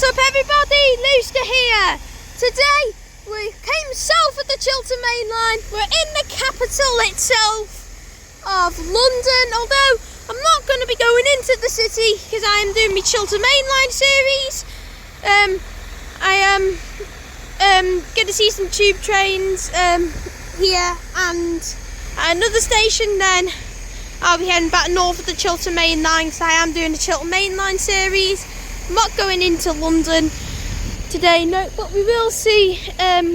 What's up everybody, Looster here. Today we came south of the Chiltern Mainline. We're in the capital itself of London, although I'm not going to be going into the city because I am doing my Chiltern Mainline series. I am going to see some tube trains here and at another station. Then I'll be heading back north of the Chiltern Mainline because I am doing the Chiltern Mainline series. I'm not going into London today, no, but we will see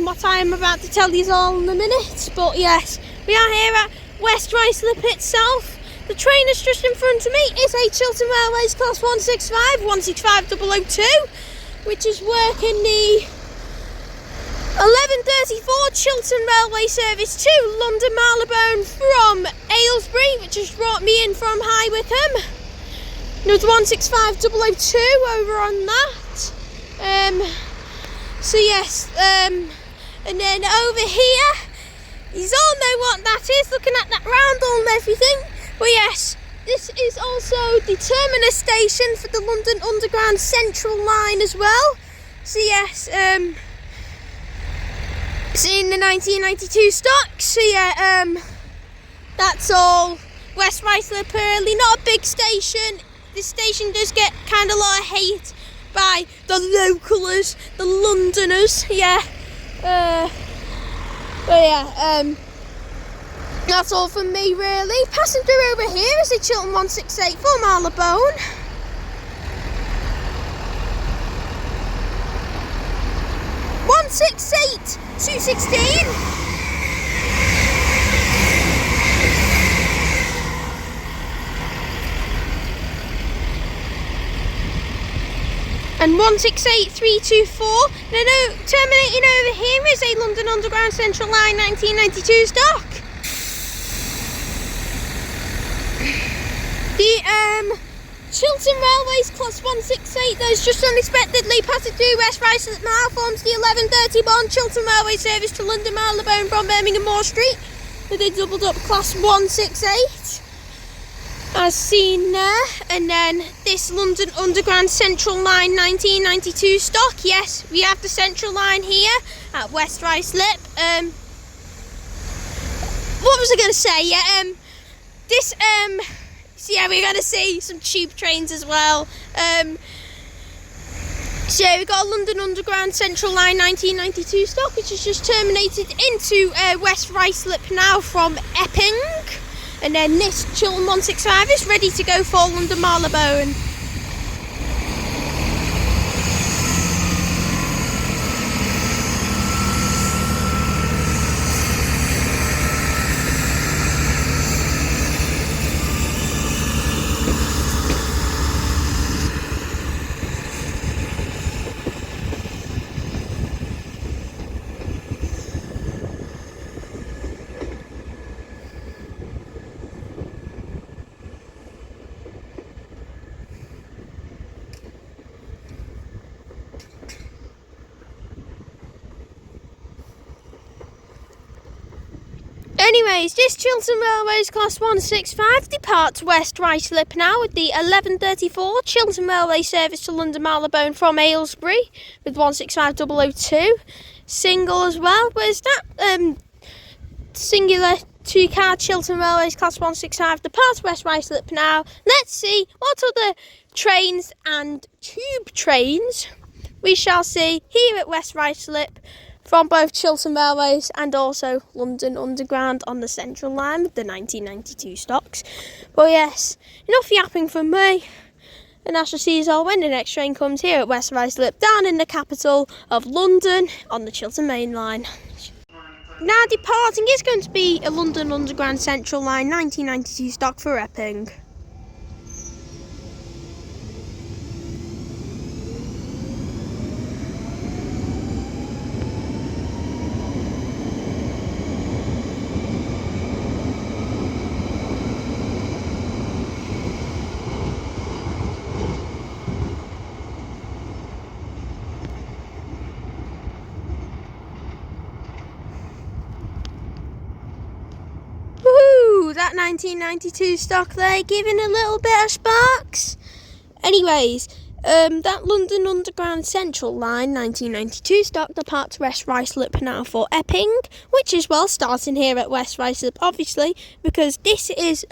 what I am about to tell you all in a minute. But yes, we are here at West Ruislip itself. The train that's just in front of me is a Chiltern Railways Class 165 which is working the 11:34 Chiltern Railway service to London Marylebone from Aylesbury, which has brought me in from High Wycombe. Another 165 over on that. So yes, and then over here, you all know what that is, looking at that roundel and everything. But yes, this is also the Terminus station for the London Underground Central Line as well. So yes, it's in the 1992 stock. So yeah, that's all. West Ruislip Earlier, not a big station. This station does get kind of a lot of hate by the localers, the Londoners, yeah. But yeah, that's all from me really. Passing through over here is the Chiltern 168 for Marylebone. (168 216). And 168 324. No, terminating over here is a London Underground Central Line 1992 stock. The Chiltern Railways Class 168 that is just unexpectedly passing through West Ruislip now forms the 11:31 Chiltern Railway service to London Marylebone from Birmingham Moor Street with a doubled up Class 168. As seen there, and then this London Underground Central Line 1992 stock. Yes, we have the Central Line here at West Ruislip. What was I going to say? Yeah, so yeah, we're going to see some tube trains as well. So yeah, we've got a London Underground Central Line 1992 stock, which has just terminated into West Ruislip now from Epping. And then this Chiltern 165 is ready to go for London Marylebone. Anyways, this Chiltern Railways Class 165 departs West Ruislip now with the 11:34 Chiltern Railway service to London Marylebone from Aylesbury with 165 single as well. Where's that singular two-car Chiltern Railways Class 165 departs West Ruislip now. Let's see what other trains and tube trains we shall see here at West Ruislip from both Chiltern Railways and also London Underground on the Central Line with the 1992 stocks. But yes, enough yapping from me, and I shall see you all when the next train comes here at West Ruislip, down in the capital of London on the Chiltern Mainline. Now departing is going to be a London Underground Central Line 1992 stock for Epping. That 1992 stock there giving a little bit of sparks. Anyways, That London Underground Central Line 1992 stock departs West Ruislip now for Epping, which is well starting here at West Ruislip, obviously, because this is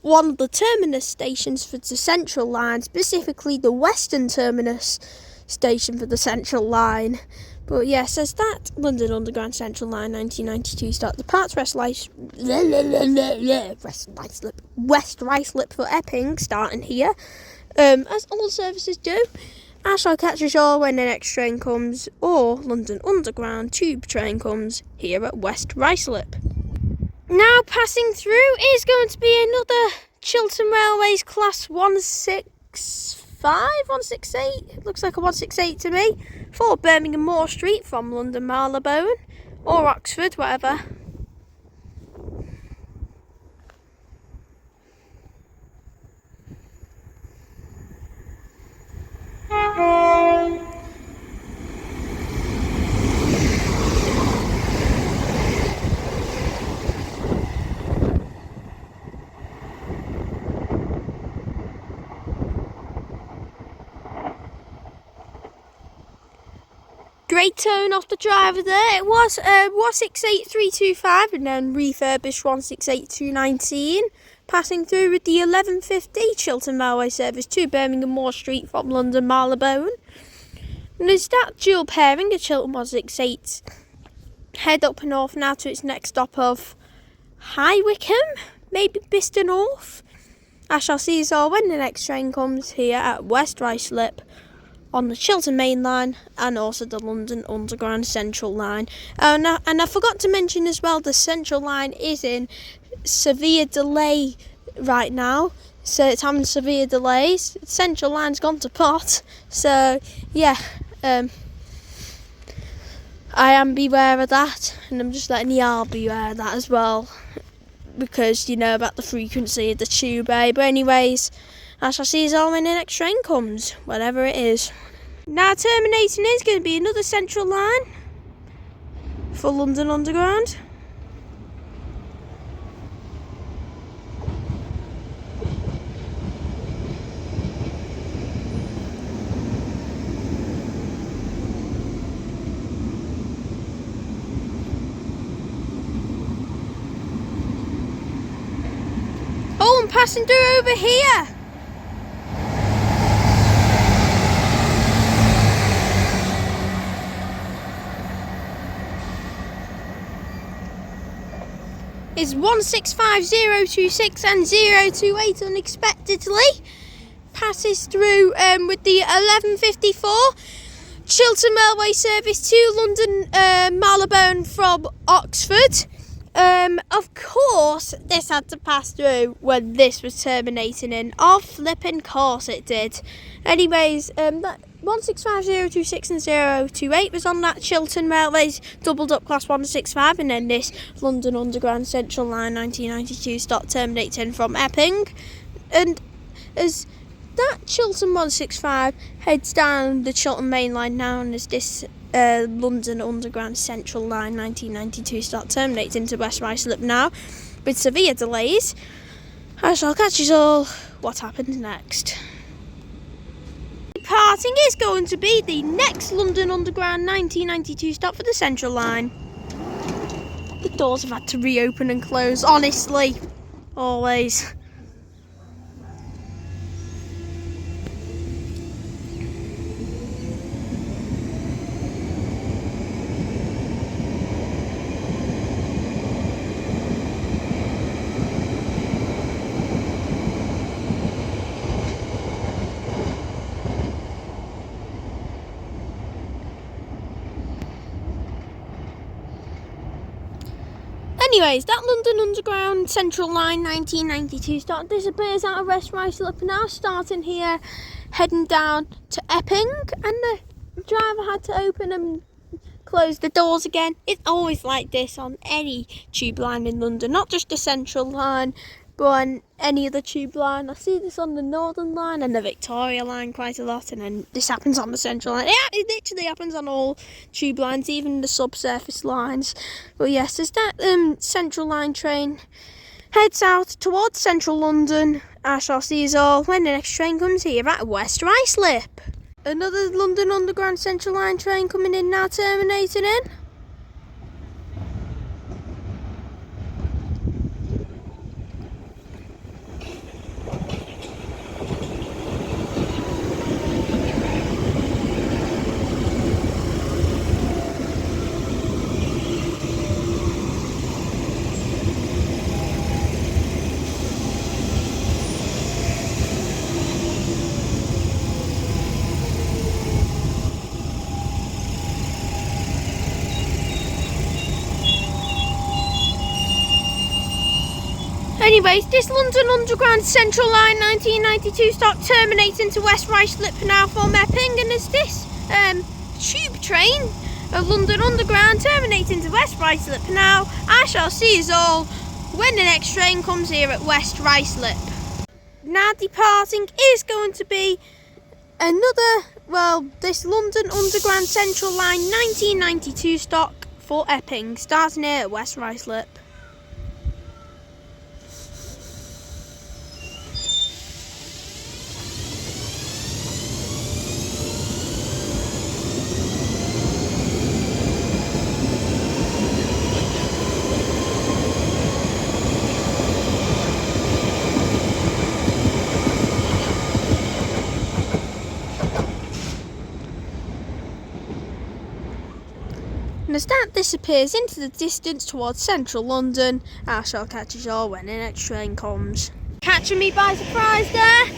one of the terminus stations for the Central Line, specifically the Western Terminus station for the Central Line. But yes, as that London Underground Central Line 1992 stock departs West Ruislip for Epping, starting here. As all services do, I shall catch us all when the next train comes, or London Underground tube train comes here at West Ruislip. Now passing through is going to be another Chiltern Railways Class 165, 168, looks like a 168 to me, for Birmingham Moor Street from London Marylebone, or Oxford, whatever. Great tone off the driver there. It was 168325 and then refurbished 168219. Passing through with the 1150 Chiltern Railway service to Birmingham Moor Street from London Marylebone. And as that dual pairing of Chiltern 168 head up north now to its next stop of High Wycombe, maybe Bicester North. I shall see you all when the next train comes here at West Ruislip on the Chiltern Mainline and also the London Underground Central Line. And I forgot to mention as well, the Central Line is in severe delay right now, so it's having severe delays. Central Line's gone to pot, so yeah, I am beware of that, and I'm just letting y'all beware of that as well, because you know about the frequency of the tube, But anyways, I shall see you all when the next train comes, whatever it is. Now terminating is going to be another Central Line for London Underground. Oh, I'm passing through over here. Is 165026 and 028 unexpectedly passes through with the 1154 Chiltern Railway service to London Marylebone from Oxford. Of course this had to pass through when this was terminating in. Of flipping course it did. Anyways, that 165026 and 028 was on that Chiltern Railways doubled up class 165, and then this London Underground Central Line 1992 stop terminating from Epping. And as that Chiltern 165 heads down the Chiltern Mainline now, and as this London Underground Central Line 1992 start terminates into West Ruislip now with severe delays, I shall catch you all what happens next. Departing is going to be the next London Underground 1992 stop for the Central Line. The doors have had to reopen and close, honestly, always. Anyways, that London Underground Central Line 1992 start disappears out of West Ruislip, now starting here, heading down to Epping, and the driver had to open and close the doors again. It's always like this on any tube line in London, not just the Central Line, but on any other tube line. I see this on the Northern Line and the Victoria Line quite a lot, and then this happens on the Central Line. Yeah, it literally happens on all tube lines, even the subsurface lines. But yes, there's that Central Line train head south towards central London. I shall see you all when the next train comes here at West Ruislip. Another London Underground Central Line train coming in now, terminating in. Anyways, this London Underground Central Line 1992 stop terminating to West Ruislip now from Epping, and as this tube train of London Underground terminating to West Ruislip now, I shall see you all when the next train comes here at West Ruislip. Now departing is going to be this London Underground Central Line 1992 stop for Epping, starting here at West Ruislip. And as that disappears into the distance towards central London, I shall catch you all when the next train comes. Catching me by surprise there.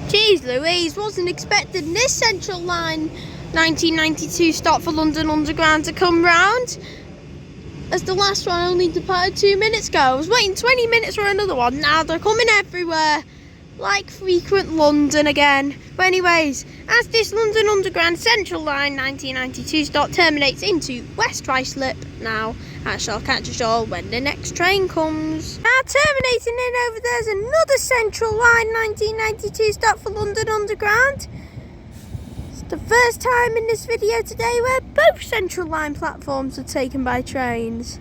Jeez Louise, wasn't expecting this Central Line 1992 stop for London Underground to come round, as the last one only departed 2 minutes ago. I was waiting 20 minutes for another one. Now they're coming everywhere, like frequent London again. But anyways, as this London Underground Central Line 1992 stop terminates into West Ruislip now, I shall catch us all when the next train comes. Now terminating in over there's another Central Line 1992 stop for London Underground. It's the first time in this video today where both Central Line platforms are taken by trains.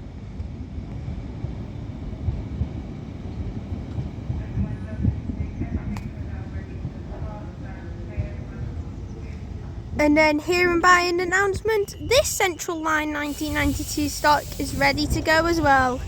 And then hearing by an announcement, this Central Line 1992 stock is ready to go as well.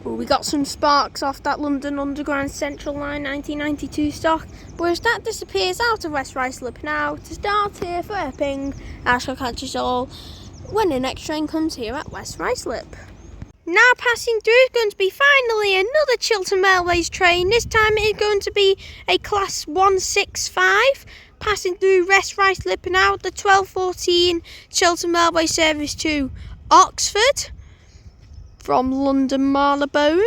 We got some sparks off that London Underground Central Line 1992 stock, but as that disappears out of West Ruislip now to start here for Epping, I shall catch us all when the next train comes here at West Ruislip. Now passing through is going to be finally another Chiltern Railways train. This time it is going to be a class 165 passing through West Ruislip and out the 1214 Chiltern Railway service to Oxford from London Marylebone.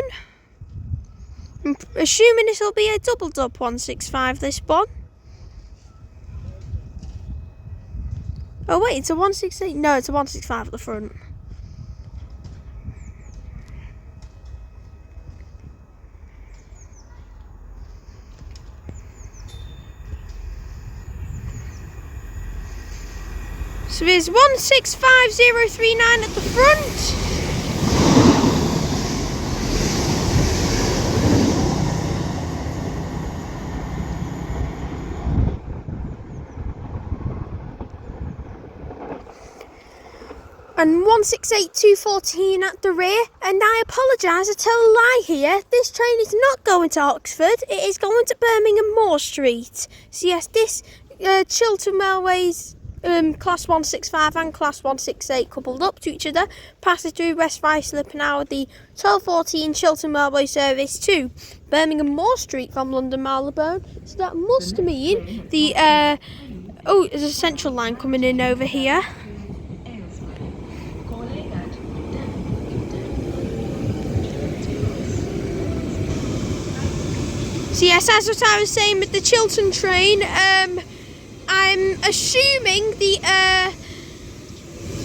I'm assuming this will be a double dub 165, this one. Oh wait, it's a 168. No, it's a 165 at the front. So there's 165039 at the front. And 168214 at the rear, and I apologise, I tell a lie here, this train is not going to Oxford, it is going to Birmingham Moor Street. So yes, this Chiltern Railways Class 165 and Class 168 coupled up to each other, passes through West Ruislip and with the 1214 Chiltern Railway service to Birmingham Moor Street from London Marylebone. So that must mean the there's a central line coming in over here. So yes, as what I was saying with the Chiltern train, I'm assuming the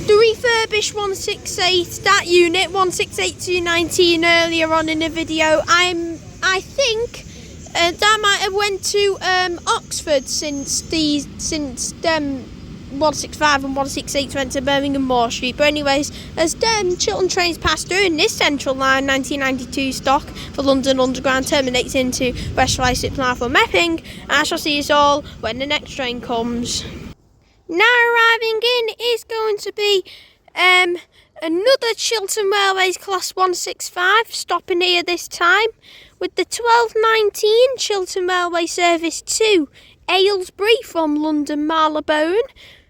refurbished 168, that unit 168-219 earlier on in the video, I think that might have went to Oxford since 165 and 168 went to Birmingham Moor Street. But anyways, as Chiltern trains pass through, and this central line 1992 stock for London Underground terminates into West Ruislip and for Mepping, I shall see us all when the next train comes. Now arriving in is going to be another Chiltern Railways Class 165 stopping here this time with the 1219 Chiltern Railway service to Aylesbury from London Marylebone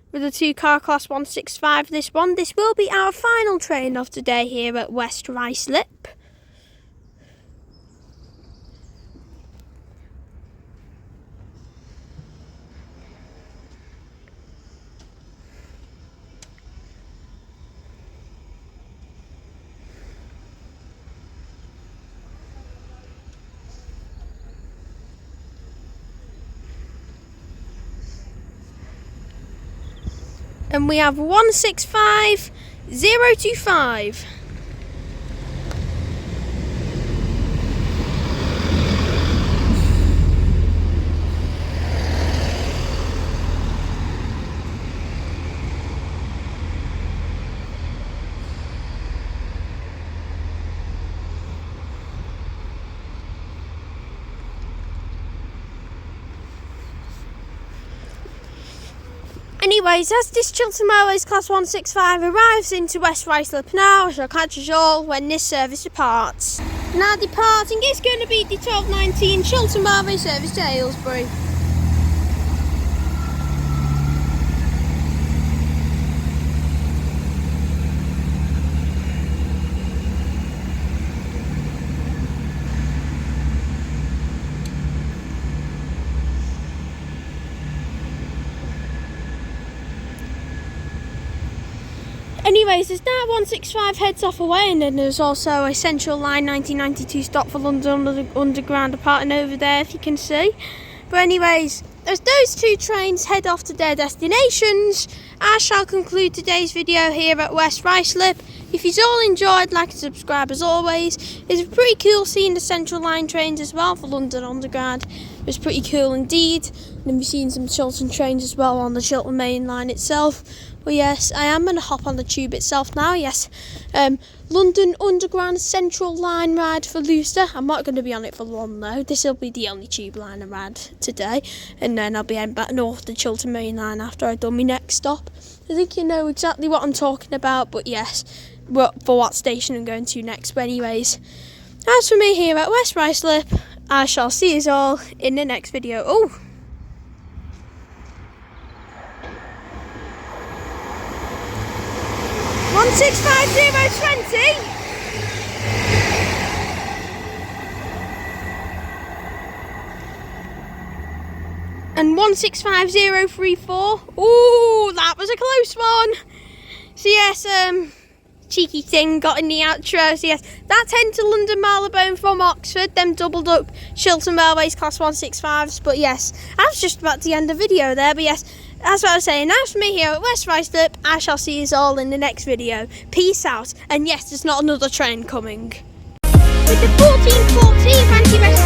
with a 2-car Class 165. This will be our final train of today here at West Ruislip. And we have 165025. Anyways, as this Chiltern Railways Class 165 arrives into West Ruislip now, I shall catch us all when this service departs. Now departing is going to be the 1219 Chiltern Railway service to Aylesbury. Anyways, as that 165 heads off away, and then there's also a Central Line 1992 stop for London Underground departing over there, if you can see. But anyways, as those two trains head off to their destinations, I shall conclude today's video here at West Ruislip. If you've all enjoyed, like and subscribe as always. It's pretty cool seeing the Central Line trains as well for London Underground. It was pretty cool indeed. And then we've seen some Chiltern trains as well on the Chiltern Mainline itself. But yes, I am going to hop on the tube itself now, yes. London Underground Central Line ride for Luster. I'm not going to be on it for long though. This will be the only tube line I ride today. And then I'll be heading back north to Chiltern Mainline after I've done my next stop. I think you know exactly what I'm talking about, but yes, for what station I'm going to next. But anyways, as for me here at West Ruislip, I shall see you all in the next video. Oh! 165020 and 165034. Ooh, that was a close one. So yes, cheeky thing got in the outro. So yes, that's heading to London Marylebone from Oxford, them doubled up Chiltern Railways Class 165s. But yes, I was just about to end the video there, but yes, that's what I was saying. That's me here at West Ruislip. I shall see you all in the next video. Peace out. And yes, there's not another train coming. With the 1414 anti-rest